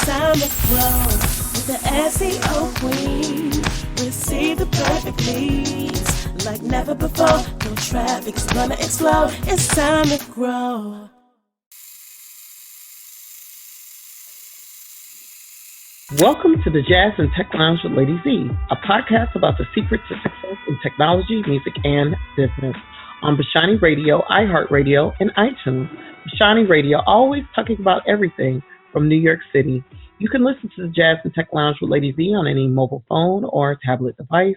time to grow with the SEO Queen. Receive the perfect leads like never before. No traffic is gonna explode. It's time to grow. Welcome to the Jazz and Tech Lounge with Lady Z, a podcast about the secrets of success in technology, music, and business. On Bashani Radio, iHeartRadio, and iTunes. Bashani Radio, always talking about everything from New York City. You can listen to the Jazz and Tech Lounge with Lady Z on any mobile phone or tablet device.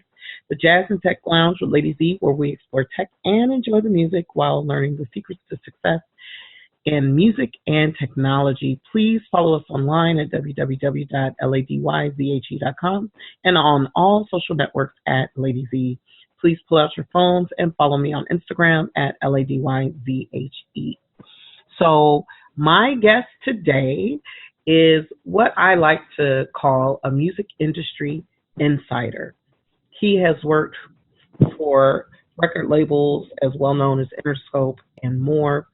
The Jazz and Tech Lounge with Lady Z, where we explore tech and enjoy the music while learning the secrets to success in music and technology. Please follow us online at www.ladyzhe.com and on all social networks at Lady Z. Please pull out your phones and follow me on Instagram at LADYZHE. So my guest today is what I like to call a music industry insider. He has worked for record labels as well known as Interscope and more,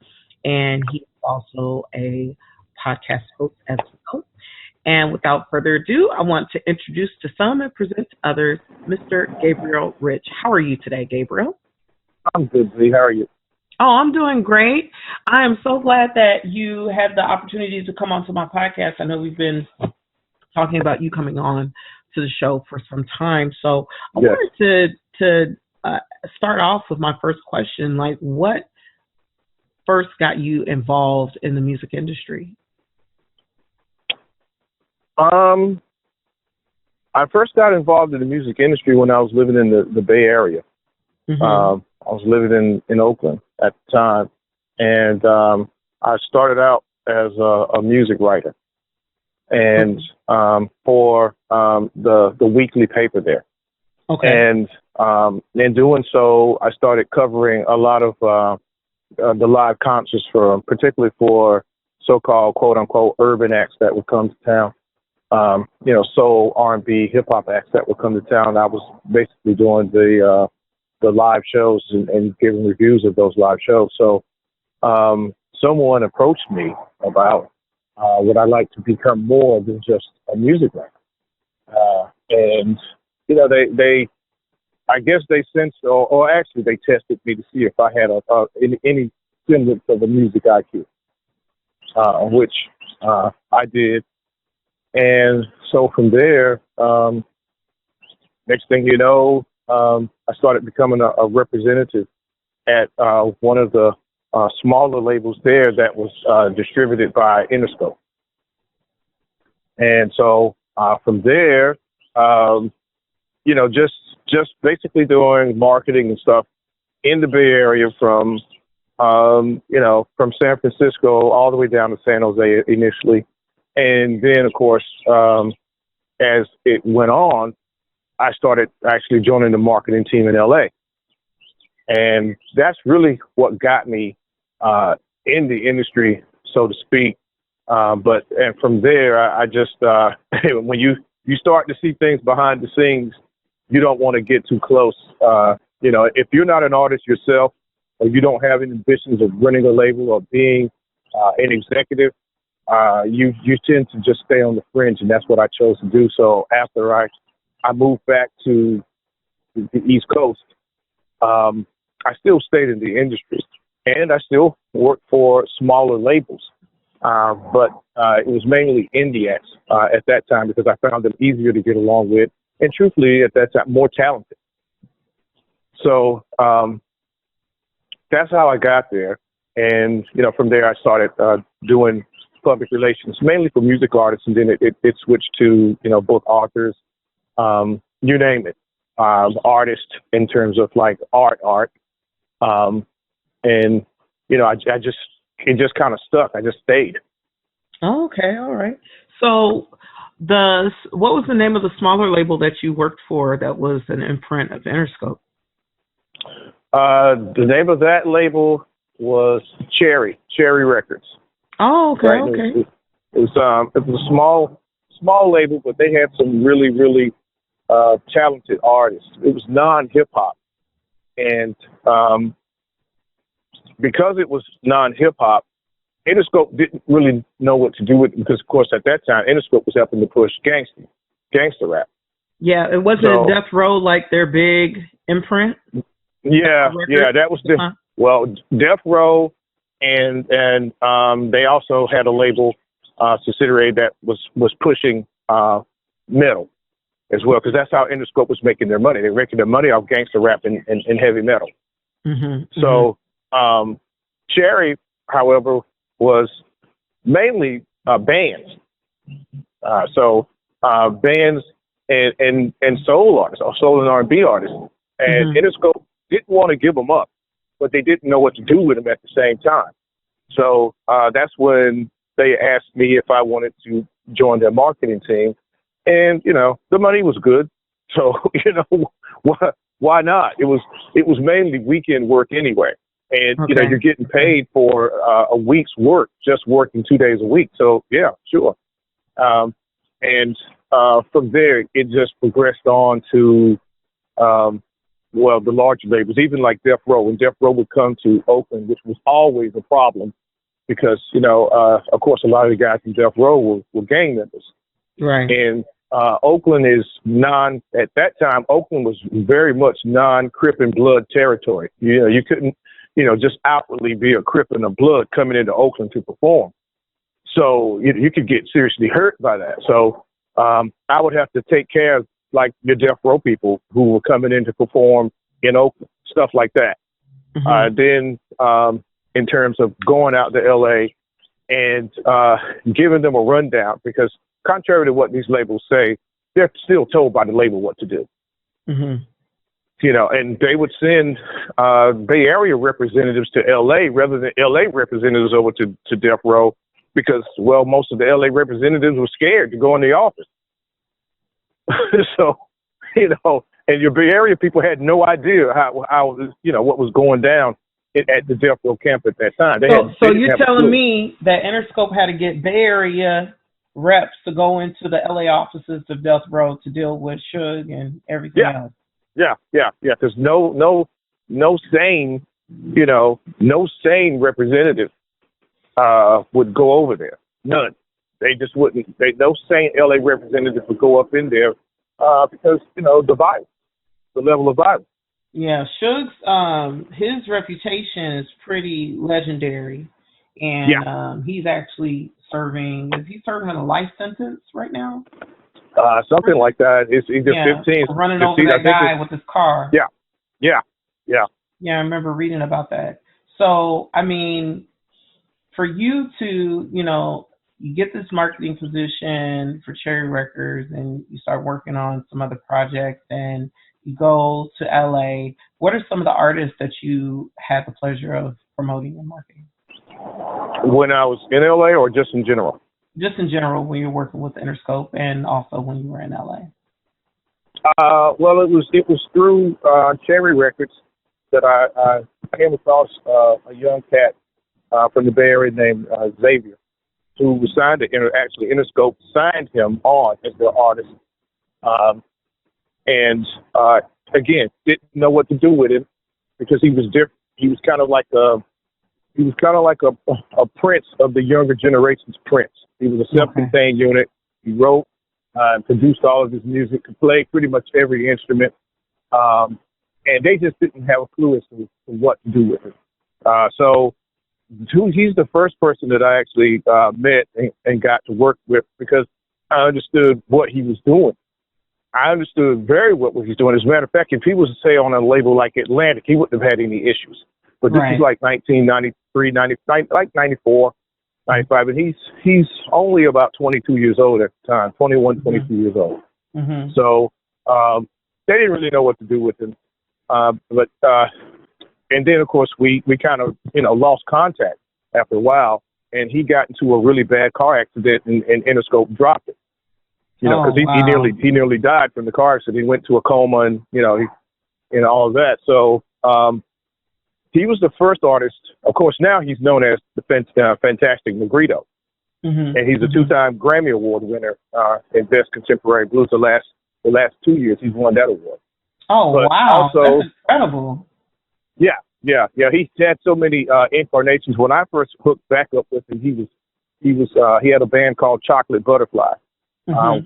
and he's also a podcast host as well. And without further ado, I want to introduce to some and present to others Mr. Gabriel Rich. How are you today, Gabriel? I'm good, Z. How are you? Oh, I'm doing great. I am so glad that you had the opportunity to come onto my podcast. I know we've been talking about you coming on to the show for some time. So I wanted to start off with my first question. Like, what first got you involved in the music industry? I first got involved in the music industry when I was living in the Bay Area. Mm-hmm. I was living in Oakland at the time, and I started out as a music writer, and for the weekly paper there. Okay. And in doing so, I started covering a lot of the live concerts particularly for so-called quote-unquote urban acts that would come to town. Soul, R&B, hip-hop acts that would come to town. I was basically doing the live shows and giving reviews of those live shows. So someone approached me about would I like to become more than just a music writer. And, they I guess they sensed, or actually they tested me to see if I had any semblance of a music IQ, which I did. And so from there, next thing you know, I started becoming a representative at one of the smaller labels there that was distributed by Interscope. And so from there, just basically doing marketing and stuff in the Bay Area from San Francisco all the way down to San Jose initially. And then, of course, as it went on, I started actually joining the marketing team in LA. And that's really what got me in the industry, so to speak. But from there, I just, when you start to see things behind the scenes, you don't want to get too close. If you're not an artist yourself, or you don't have any ambitions of running a label or being an executive, you tend to just stay on the fringe, and that's what I chose to do. So after I moved back to the East Coast, I still stayed in the industry, and I still worked for smaller labels. But it was mainly indie acts at that time because I found them easier to get along with, and truthfully, at that time, more talented. So that's how I got there. And, from there, I started doing public relations, mainly for music artists, and then it switched to, both authors, you name it, artists in terms of like art. And, it just kind of stuck. I just stayed. Okay. All right. So what was the name of the smaller label that you worked for that was an imprint of Interscope? The name of that label was Cherry Records. Oh, okay, right? Okay. It was a small label, but they had some really, really talented artists. It was non-hip hop, and because it was non-hip hop, Interscope didn't really know what to do with it because, of course, at that time, Interscope was helping to push gangster rap. Yeah, it wasn't Death Row like their big imprint. Yeah, that was Death Row, and they also had a label subsidiary that was pushing metal as well, because that's how Interscope was making their money. They were making their money off gangster rap and heavy metal. Mm-hmm. So Cherry, however, was mainly bands. Bands and soul artists, or soul and R&B artists. And Interscope didn't want to give them up, but they didn't know what to do with them at the same time. So that's when they asked me if I wanted to join their marketing team. And, the money was good. So, why not? It was mainly weekend work anyway. And, you're getting paid for a week's work, just working 2 days a week. So, yeah, sure. And from there, it just progressed on to, the larger labels, even like Death Row. When Death Row would come to Oakland, which was always a problem because, of course, a lot of the guys from Death Row were gang members. Right. And Oakland is at that time, Oakland was very much non-Crip and Blood territory. You couldn't, just outwardly be a Crip and a Blood coming into Oakland to perform. So you could get seriously hurt by that. So I would have to take care of like your Death Row people who were coming in to perform in Oakland, stuff like that. Then in terms of going out to LA and giving them a rundown, because contrary to what these labels say, they're still told by the label what to do. And they would send Bay Area representatives to LA rather than LA representatives over to Death Row because, most of the LA representatives were scared to go in the office. So, and your Bay Area people had no idea how what was going down at the Death Row camp at that time. So you're telling me that Interscope had to get Bay Area reps to go into the LA offices of Death Row to deal with Suge and everything else? Yeah. There's no sane, no sane representative would go over there. None. They just wouldn't. No sane LA representative would go up in there because the violence, the level of violence. Yeah, Suge's his reputation is pretty legendary, and he's actually serving. Is he serving a life sentence right now? Something like that. It's either 15. Running over that guy with his car. Yeah, I remember reading about that. So, I mean, for you to, you get this marketing position for Cherry Records and you start working on some other projects and you go to LA, what are some of the artists that you had the pleasure of promoting and marketing? When I was in LA or just in general? Just in general, when you're working with Interscope and also when you were in LA. It was through Cherry Records that I came across a young cat from the Bay Area named Xavier, who was signed to Interscope signed him on as their artist. Again, didn't know what to do with him because he was different. He was kind of like a prince of the younger generation's prince. He was a self-contained unit. He wrote and produced all of his music, could play pretty much every instrument. And they just didn't have a clue as to what to do with him. So he's the first person that I actually met and got to work with because I understood what he was doing. I understood very well what he's doing. As a matter of fact, if he was to say on a label like Atlantic, he wouldn't have had any issues. But this is like 1993, 94, 95, and he's only about 22 years old at the time, 21, 22 years old. So they didn't really know what to do with him. And then, of course, we kind of, lost contact after a while, and he got into a really bad car accident, and Interscope dropped it. Because he nearly died from the car accident. He went to a coma, and all of that. So he was the first artist. Of course, now he's known as the Fantastic Negrito, and he's a two-time Grammy Award winner in Best Contemporary Blues. The last 2 years, he's won that award. Oh, but wow! Also, that's incredible. Yeah. Yeah, yeah. He had so many incarnations. When I first hooked back up with him, he had a band called Chocolate Butterfly,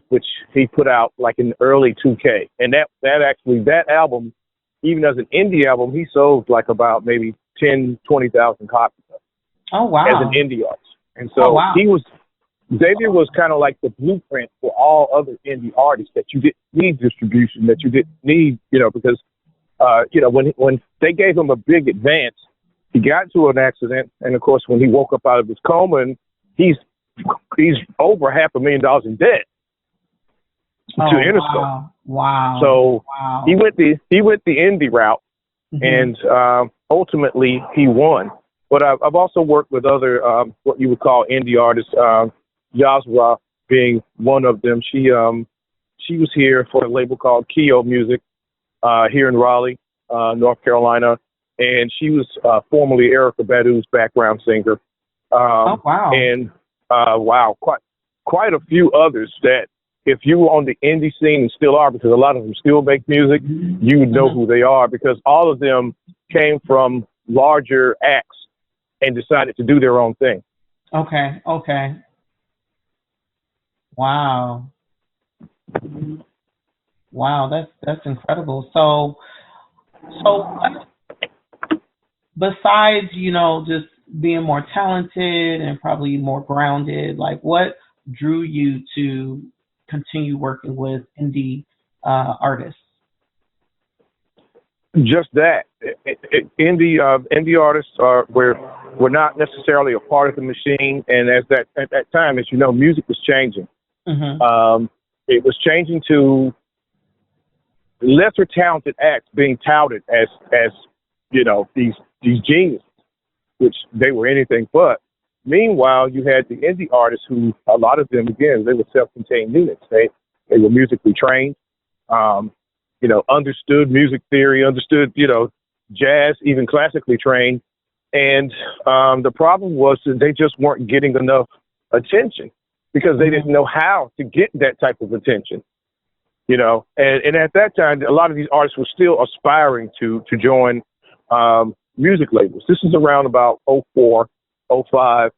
which he put out like in early 2K, and that album, even as an indie album, he sold like about maybe 20,000 copies Oh wow! as an indie artist. And so oh wow! Xavier was kind of like the blueprint for all other indie artists that you didn't need distribution, that you didn't need, because when they gave him a big advance, he got into an accident, and of course, when he woke up out of his coma, and he's over $500,000 in debt to Interscope. Wow! So wow. he went the indie route, and ultimately he won. But I've also worked with other what you would call indie artists. Yazra being one of them. She was here for a label called Keo Music here in Raleigh, North Carolina, and she was formerly Erykah Badu's background singer. And quite a few others that if you were on the indie scene and still are, because a lot of them still make music, you would know who they are, because all of them came from larger acts and decided to do their own thing. Okay. Wow, that's incredible. So besides, just being more talented and probably more grounded, like what drew you to continue working with indie artists? Just that. Indie artists were not necessarily a part of the machine, and at that time, as you know, music was changing. It was changing to lesser talented acts being touted as these geniuses, which they were anything but. Meanwhile, you had the indie artists who, a lot of them, again, they were self-contained units. They were musically trained, understood music theory, understood, jazz, even classically trained. And the problem was that they just weren't getting enough attention because they didn't know how to get that type of attention, And at that time, a lot of these artists were still aspiring to join music labels. This is around about 04, 05.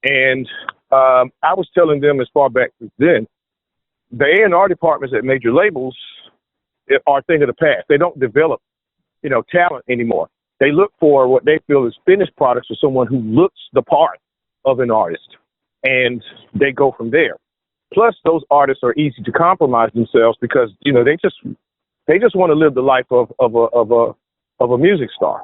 And I was telling them as far back as then, the A&R departments at major labels are a thing of the past. They don't develop, talent anymore. They look for what they feel is finished products for someone who looks the part of an artist, and they go from there. Plus, those artists are easy to compromise themselves because they just want to live the life of a music star.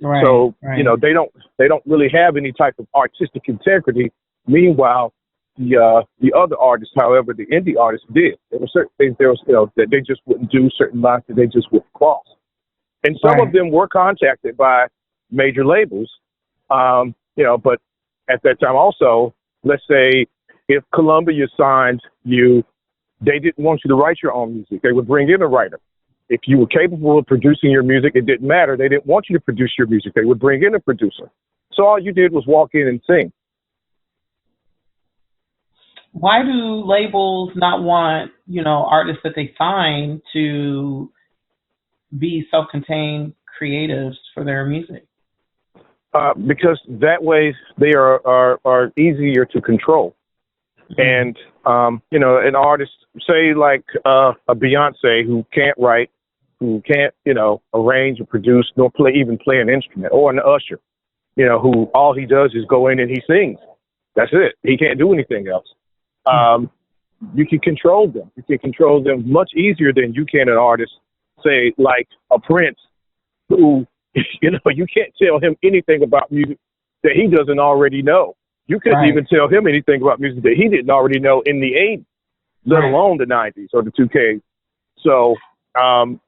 Right, so right. They don't really have any type of artistic integrity. Meanwhile, the other artists, however, the indie artists did. There were certain things that they just wouldn't do, certain lines that they just wouldn't cross. And some of them were contacted by major labels, but at that time also, let's say if Columbia signed you, they didn't want you to write your own music. They would bring in a writer. If you were capable of producing your music, it didn't matter. They didn't want you to produce your music. They would bring in a producer. So all you did was walk in and sing. Why do labels not want, artists that they sign to be self-contained creatives for their music? Because that way they are easier to control. And, an artist, say like a Beyonce who can't write, who can't, arrange or produce, nor even play an instrument, or an Usher, who all he does is go in and he sings. That's it. He can't do anything else. You can control them. You can control them much easier than you can an artist, say like a Prince, who, you can't tell him anything about music that he doesn't already know. You couldn't even tell him anything about music that he didn't already know in the 80s, let alone the 90s or the 2Ks. So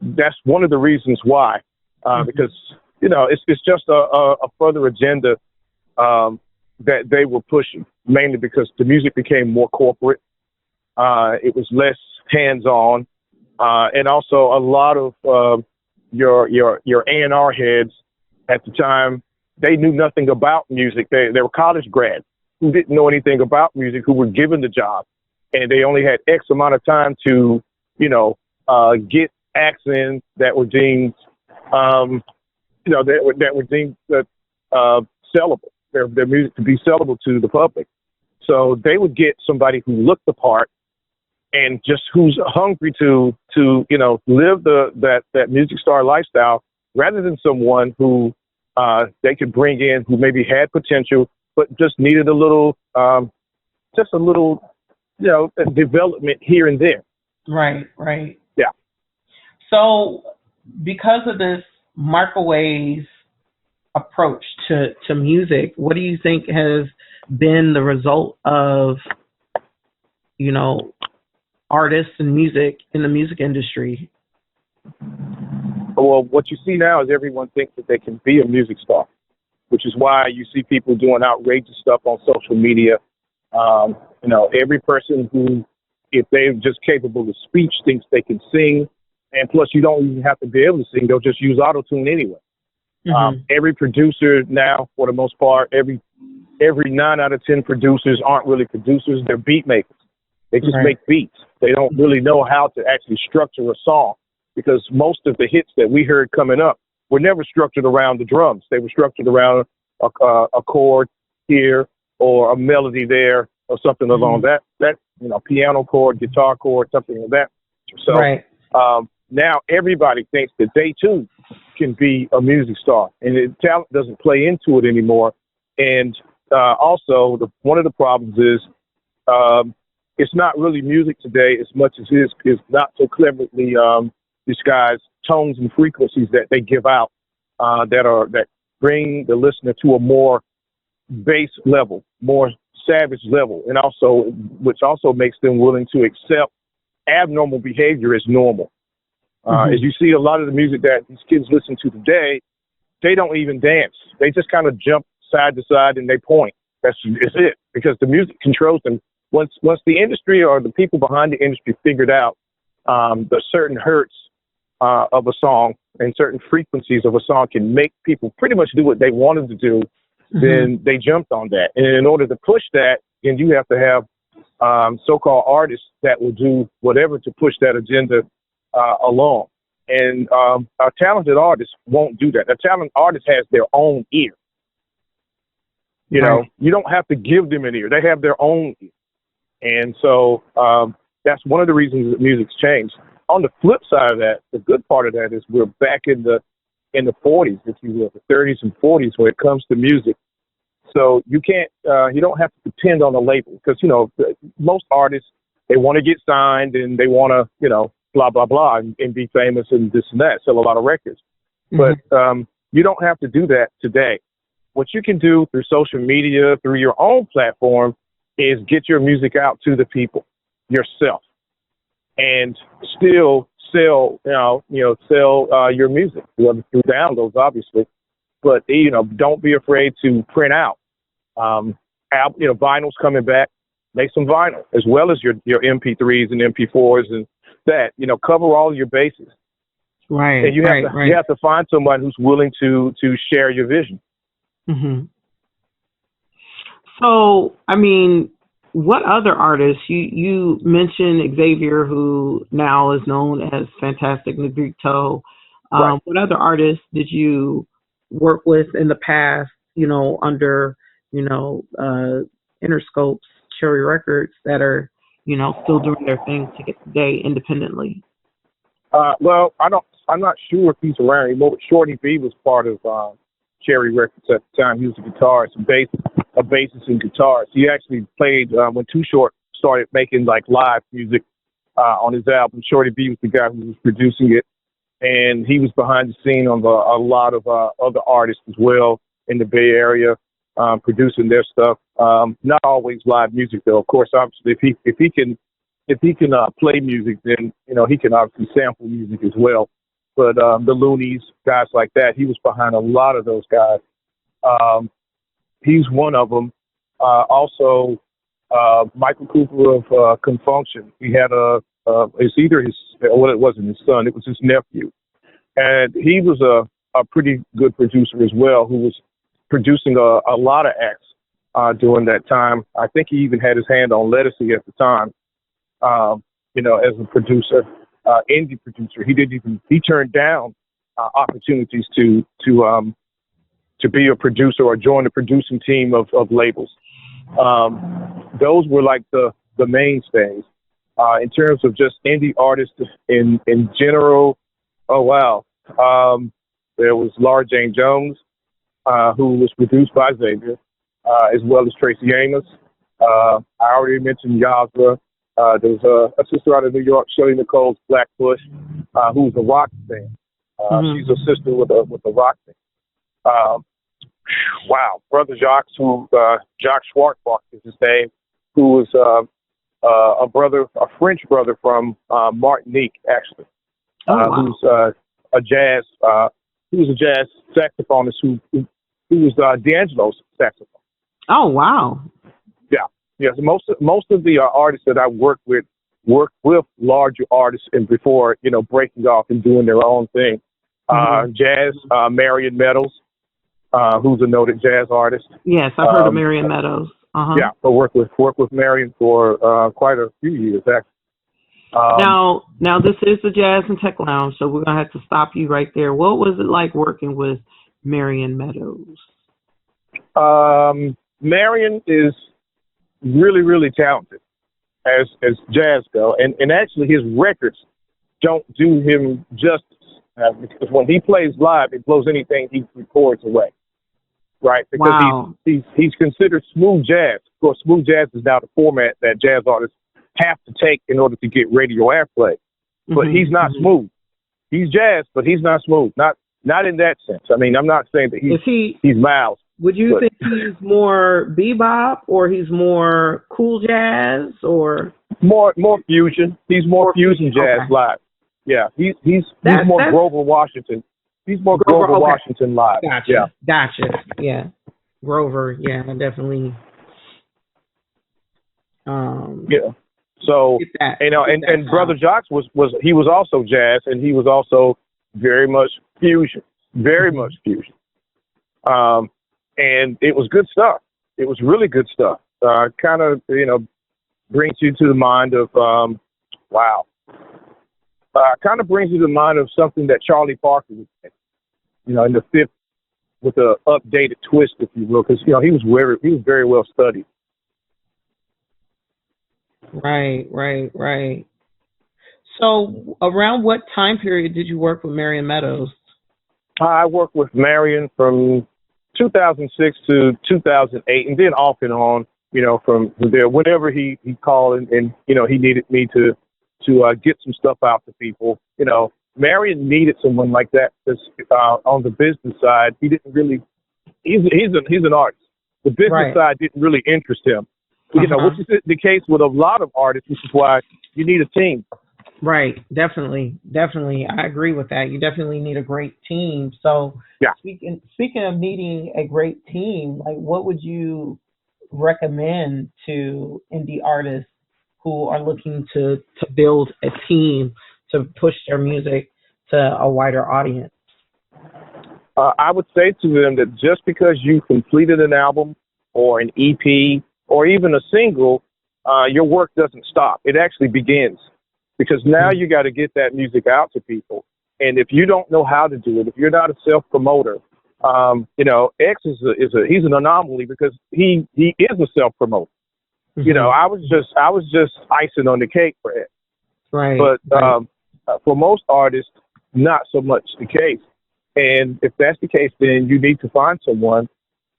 that's one of the reasons why, because, it's just a further agenda that they were pushing, mainly because the music became more corporate. It was less hands-on. And also a lot of your A&R heads at the time, they knew nothing about music. They were college grads who didn't know anything about music, who were given the job, and they only had X amount of time to, get acts in that were deemed that were deemed sellable, their music to be sellable to the public. So they would get somebody who looked the part and just who's hungry to live that music star lifestyle, rather than someone who they could bring in who maybe had potential but just needed a little development here and there. Right. Yeah. So because of this microwave approach to music, what do you think has been the result of, artists and music in the music industry? Well, what you see now is everyone thinks that they can be a music star, which is why you see people doing outrageous stuff on social media. Every person who, if they're just capable of speech, thinks they can sing. And plus, you don't even have to be able to sing. They'll just use auto-tune anyway. Mm-hmm. Every producer now, for the most part, every 9 out of 10 producers aren't really producers. They're beat makers. They just make beats. They don't really know how to actually structure a song, because most of the hits that we heard coming up were never structured around the drums. They were structured around a chord here or a melody there or something along that piano chord, guitar chord, something like that. So now everybody thinks that they too can be a music star, and talent doesn't play into it anymore. And also, one of the problems is it's not really music today as much as it is not so cleverly disguised tones and frequencies that they give out that bring the listener to a more base level, more savage level, and also which also makes them willing to accept abnormal behavior as normal. As you see, a lot of the music that these kids listen to today, they don't even dance. They just kind of jump side to side and they point. That's it, because the music controls them. Once the industry or the people behind the industry figured out the certain hertz of a song and certain frequencies of a song can make people pretty much do what they wanted to do, then they jumped on that. And in order to push that, then you have to have so-called artists that will do whatever to push that agenda along. And a talented artist won't do that. A talented artist has their own ear. You don't have to give them an ear. They have their own ear. And so that's one of the reasons that music's changed. On the flip side of that, the good part of that is we're back in the 40s, if you will, the 30s and 40s when it comes to music. So you don't have to depend on a label, because, most artists, they want to get signed and they want to, blah, blah, blah, and be famous and this and that, sell a lot of records. But you don't have to do that today. What you can do through social media, through your own platform, is get your music out to the people yourself, and still sell, your music through downloads, obviously. But don't be afraid to print out. Vinyl's coming back. Make some vinyl as well as your MP3s and MP4s and that. Cover all your bases. Right. And you have to find someone who's willing to share your vision. Mm-hmm. So, what other artists, you mentioned Xavier, who now is known as Fantastic Negrito. What other artists did you work with in the past, under, Interscope's Cherry Records that are, still doing their thing today independently? Well, I'm not sure if he's around anymore, but Shorty B was part of Cherry Records at the time. He was a guitarist, a bassist and guitarist. He actually played when Too Short started making live music on his album. Shorty B was the guy who was producing it, and he was behind the scene on a lot of other artists as well in the Bay Area, producing their stuff. Not always live music though. Of course, obviously, if he can play music, then he can obviously sample music as well. But the Loonies, guys like that, he was behind a lot of those guys. He's one of them. Also, Michael Cooper of Confunction. He had it's either it wasn't his son, it was his nephew. And he was a pretty good producer as well, who was producing a lot of acts during that time. I think he even had his hand on Lettucey at the time, as a producer. Indie producer. He turned down opportunities to be a producer or join the producing team of labels. Those were like the mainstays. In terms of just indie artists in general, oh wow. There was Laura Jane Jones, who was produced by Xavier, as well as Tracy Amos. I already mentioned Yazra. There's a sister out of New York, Shirley Nicole's Blackbush, who's a rock fan. She's a sister with a rock fan. Wow, Brother Jacques, Jacques Schwartzbach is his name, who was a French brother from Martinique, actually, who's a jazz saxophonist who was D'Angelo's saxophone. Oh wow! Yeah. So most of the artists that I worked with larger artists and before breaking off and doing their own thing. Jazz, Marion Meadows, who's a noted jazz artist. Yes, I've heard of Marion Meadows. Yeah, I worked with Marion for quite a few years actually. Now this is the Jazz and Tech Lounge, so we're gonna have to stop you right there. What was it like working with Marion Meadows? Marion is really, really talented as jazz go, and actually his records don't do him justice because when he plays live, it blows anything he records away. Right, because he's considered smooth jazz. Of course, smooth jazz is now the format that jazz artists have to take in order to get radio airplay. But he's not smooth. He's jazz, but he's not smooth. Not in that sense. I mean, I'm not saying that he's Miles. Would you think he's more bebop or he's more cool jazz or more fusion? He's more fusion jazz live. Yeah, he's more Grover Washington. He's more Grover Washington live. Gotcha. Yeah. Grover, yeah, definitely. Yeah. So and Brother Jacques was also jazz, and he was also very much fusion. And it was good stuff. It was really good stuff. Kind of brings you to the mind of wow. Kind of brings you to the mind of something that Charlie Parker was saying. In the fifth, with a updated twist, if you will, because he was very well studied. Right. So, around what time period did you work with Marion Meadows? I worked with Marion from 2006 to 2008, and then off and on. From there, whenever he called and he needed me to get some stuff out to people. Marion needed someone like that because on the business side, he didn't really. He's an artist. The business side didn't really interest him. Which is the case with a lot of artists, which is why you need a team. Right. Definitely. I agree with that. You definitely need a great team. So, speaking of needing a great team, like what would you recommend to indie artists who are looking to build a team to push their music to a wider audience? I would say to them that just because you completed an album or an EP or even a single, your work doesn't stop. It actually begins because now you got to get that music out to people. And if you don't know how to do it, if you're not a self-promoter, X he's an anomaly because he is a self-promoter. I was just icing on the cake for X. Right. But for most artists, not so much the case. And if that's the case, then you need to find someone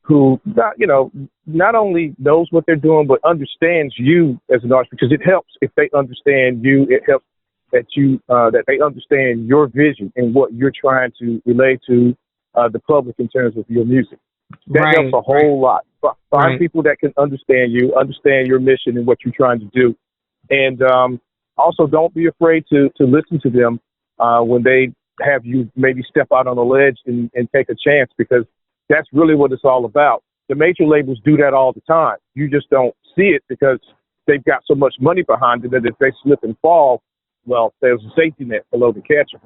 who, not only knows what they're doing, but understands you as an artist, because it helps if they understand you. It helps that they understand your vision and what you're trying to relay to the public in terms of your music. That helps a whole lot. Find people that can understand you, understand your mission and what you're trying to do. And also don't be afraid to listen to them when they have you maybe step out on a ledge and take a chance, because that's really what it's all about. The major labels do that all the time. You just don't see it because they've got so much money behind it that if they slip and fall, well, there's a safety net below the catcher.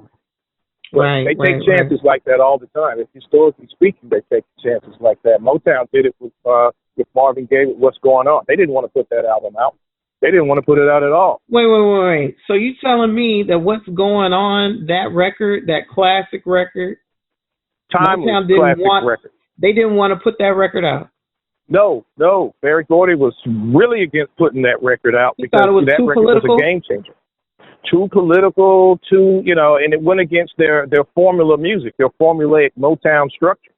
But they take chances like that all the time. And historically speaking, they take chances like that. Motown did it with Marvin Gaye with What's Going On. They didn't want to put that album out. They didn't want to put it out at all. Wait. So you telling me that what's going on, that record, that classic record, Timeless classic record. They didn't want to put that record out? No. Barry Gordy was really against putting that record out because that record political? was a game changer. Too political, and it went against their formula music, their formulaic Motown structure.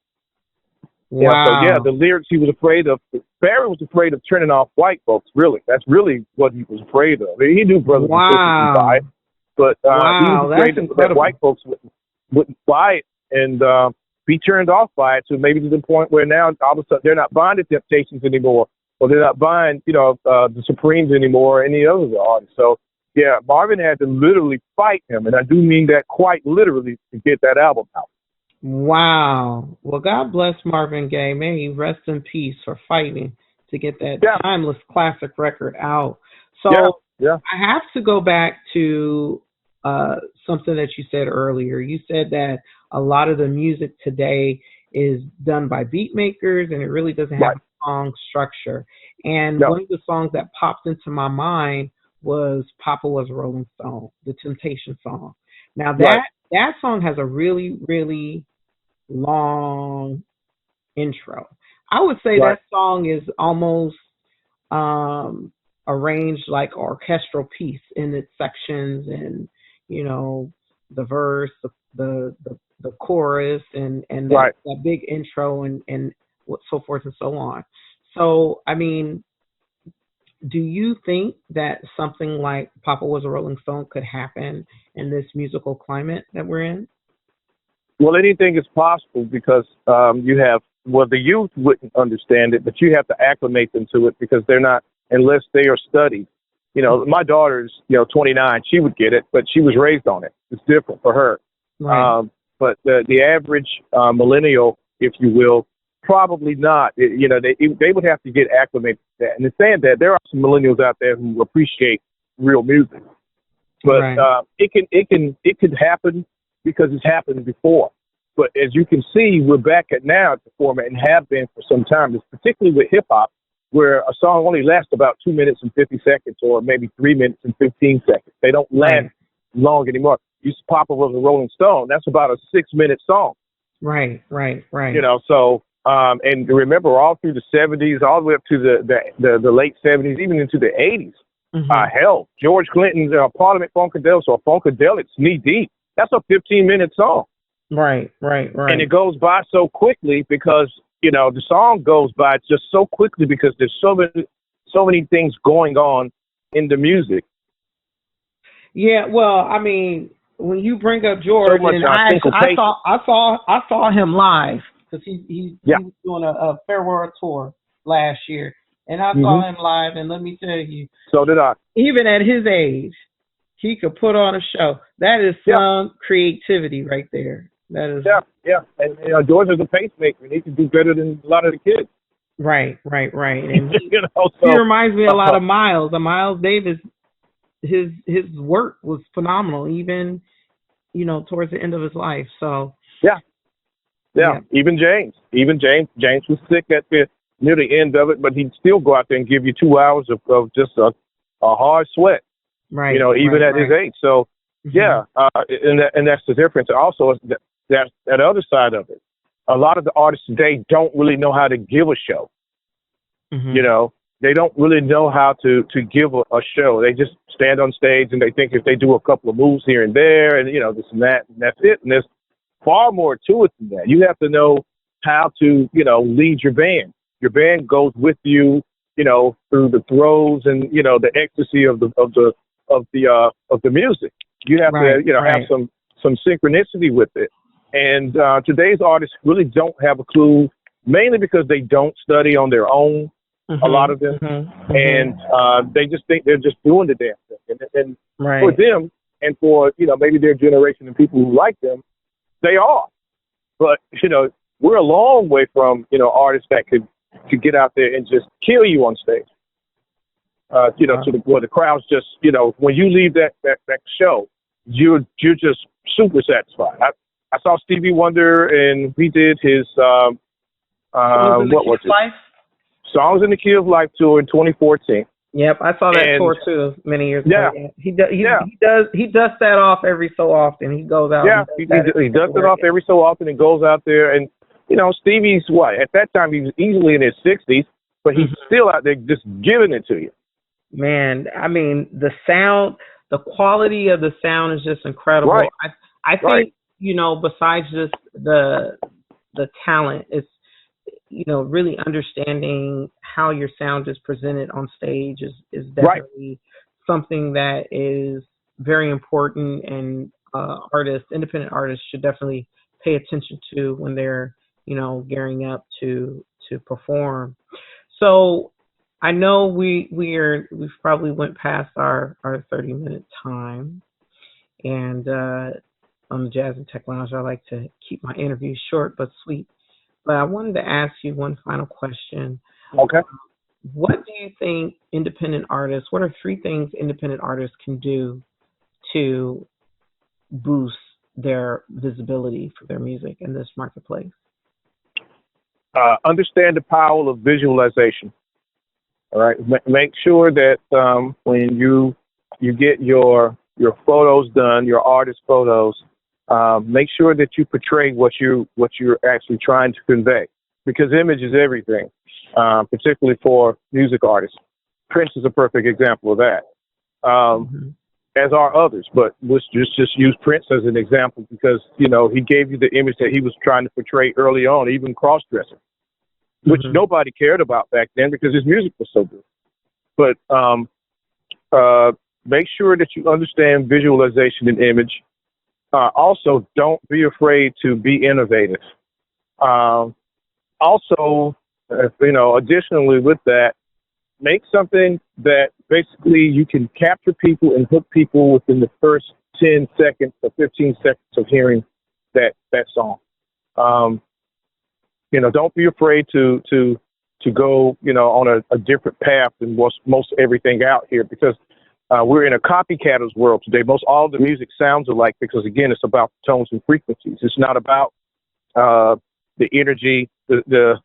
Wow. Yeah, so the lyrics he was afraid of. Barry was afraid of turning off white folks, really. That's really what he was afraid of. He knew brothers and sisters would buy it, but he was afraid that white folks wouldn't buy it and be turned off by it, to maybe to the point where now all of a sudden they're not buying the Temptations anymore, or they're not buying, the Supremes anymore, or any other artists. So, yeah, Marvin had to literally fight him, and I do mean that quite literally, to get that album out. Wow. Well, God bless Marvin Gaye. May he rest in peace for fighting to get that timeless classic record out. So I have to go back to something that you said earlier. You said that a lot of the music today is done by beat makers, and it really doesn't have a song structure. And one of the songs that popped into my mind was Papa Was a Rolling Stone, the Temptation song. Now that song has a really, really long intro. I would say that song is almost arranged like orchestral piece in its sections, and the verse, the chorus, and that big intro, and so forth and so on. So, I mean, do you think that something like Papa Was a Rolling Stone could happen in this musical climate that we're in? Well, anything is possible because you have, the youth wouldn't understand it, but you have to acclimate them to it because they're not, unless they are studied. My daughter's, 29, she would get it, but she was raised on it. It's different for her. Right. But the average millennial, if you will, probably not. They would have to get acclimated to that. And in saying that, there are some millennials out there who appreciate real music, but it could happen because it's happened before. But as you can see, we're back at now at the format and have been for some time. It's particularly with hip hop, where a song only lasts about 2 minutes and 50 seconds, or maybe 3 minutes and 15 seconds. They don't last long anymore. Papa Was a Rolling Stone. That's about a 6-minute song. Right. So. And remember, all through the 70s, all the way up to the late 70s, even into the 80s. Hell, George Clinton's Parliament Funkadelic or Funkadelic, Knee Deep. That's a 15-minute song. Right. And it goes by so quickly because, the song goes by just so quickly because there's so many things going on in the music. Yeah, well, I mean, when you bring up George, and I saw him live. Because he was doing a farewell tour last year. And I saw him live, and let me tell you. So did I. Even at his age, he could put on a show. That is some creativity right there. That is. Yeah. And George is a pacemaker, and he can do better than a lot of the kids. Right. And he reminds me a lot of Miles. Miles Davis, his work was phenomenal, even, towards the end of his life. So. Yeah, even James was sick at near the end of it, but he'd still go out there and give you 2 hours of just a hard sweat. Right. Even at his age. So and that's the difference. Also, that other side of it. A lot of the artists today don't really know how to give a show. They don't really know how to give a show. They just stand on stage and they think if they do a couple of moves here and there, and this and that, and that's it. And there's far more to it than that. You have to know how to, lead your band. Your band goes with you, through the throes and the ecstasy of the music. You have to, have some synchronicity with it. And today's artists really don't have a clue, mainly because they don't study on their own. A lot of them, and they just think they're just doing the damn thing. And for them, and for maybe their generation and people who like them, they are. But we're a long way from artists that could get out there and just kill you on stage. To where the crowd's just when you leave that show, you're just super satisfied. I saw Stevie Wonder and he did his what was it? Life? Songs in the Key of Life tour in 2014. Yep, I saw that And tour too many years yeah, ago. yeah, He dusts that off every so often. He goes out. yeah. And does that He dusts it everywhere. off every so often and goes out there. And Stevie's what at that time he was easily in his 60s, but he's still out there just giving it to you. Man, I mean, the sound, the quality of the sound is just incredible. Right. I think, besides just the talent, it's, really understanding how your sound is presented on stage is definitely something that is very important, and independent artists should definitely pay attention to when they're, gearing up to perform. So I know we've probably went past our 30-minute time, and on the Jazz and Tech Lounge, I like to keep my interviews short but sweet. But I wanted to ask you one final question. Okay. What do you think what are 3 things independent artists can do to boost their visibility for their music in this marketplace? Understand the power of visualization. All right. Make sure that when you get your photos done, your artist photos, make sure that you portray what you're actually trying to convey, because image is everything, particularly for music artists. Prince is a perfect example of that, as are others. But let's just use Prince as an example, because he gave you the image that he was trying to portray early on, even cross-dressing, which nobody cared about back then because his music was so good. But make sure that you understand visualization and image. Also, don't be afraid to be innovative. Additionally with that, make something that basically you can capture people and hook people within the first 10 seconds or 15 seconds of hearing that song. Don't be afraid to go, on a different path than most everything out here, because we're in a copycatter's world today. Most all the music sounds alike because, again, it's about tones and frequencies. It's not about the energy, the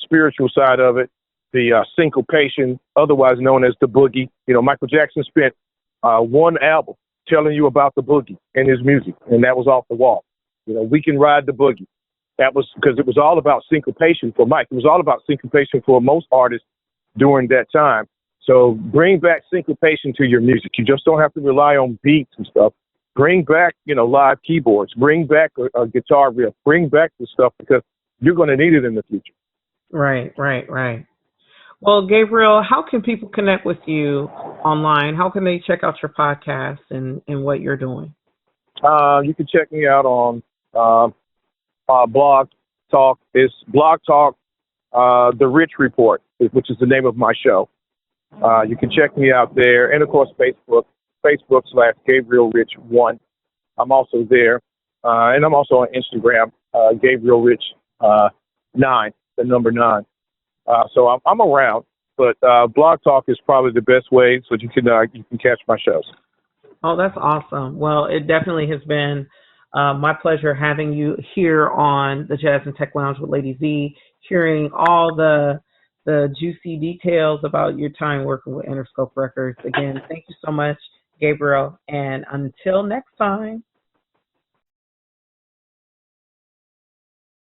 spiritual side of it, the syncopation, otherwise known as the boogie. Michael Jackson spent one album telling you about the boogie and his music, and that was Off the Wall. We Can Ride the Boogie. That was because it was all about syncopation for Mike. It was all about syncopation for most artists during that time. So bring back syncopation to your music. You just don't have to rely on beats and stuff. Bring back, live keyboards. Bring back a guitar riff. Bring back the stuff, because you're going to need it in the future. Right. Well, Gabriel, how can people connect with you online? How can they check out your podcast and what you're doing? You can check me out on Blog Talk. It's Blog Talk, The Rich Report, which is the name of my show. You can check me out there, and of course Facebook.com/Gabriel Rich 1. I'm also there, and I'm also on Instagram, Gabriel Rich 9, the number 9. So I'm around, but Blog Talk is probably the best way, so you can catch my shows. Oh, that's awesome. Well, it definitely has been my pleasure having you here on the Jazz and Tech Lounge with Lady Z, hearing all the juicy details about your time working with Interscope Records. Again, thank you so much, Gabriel, and until next time.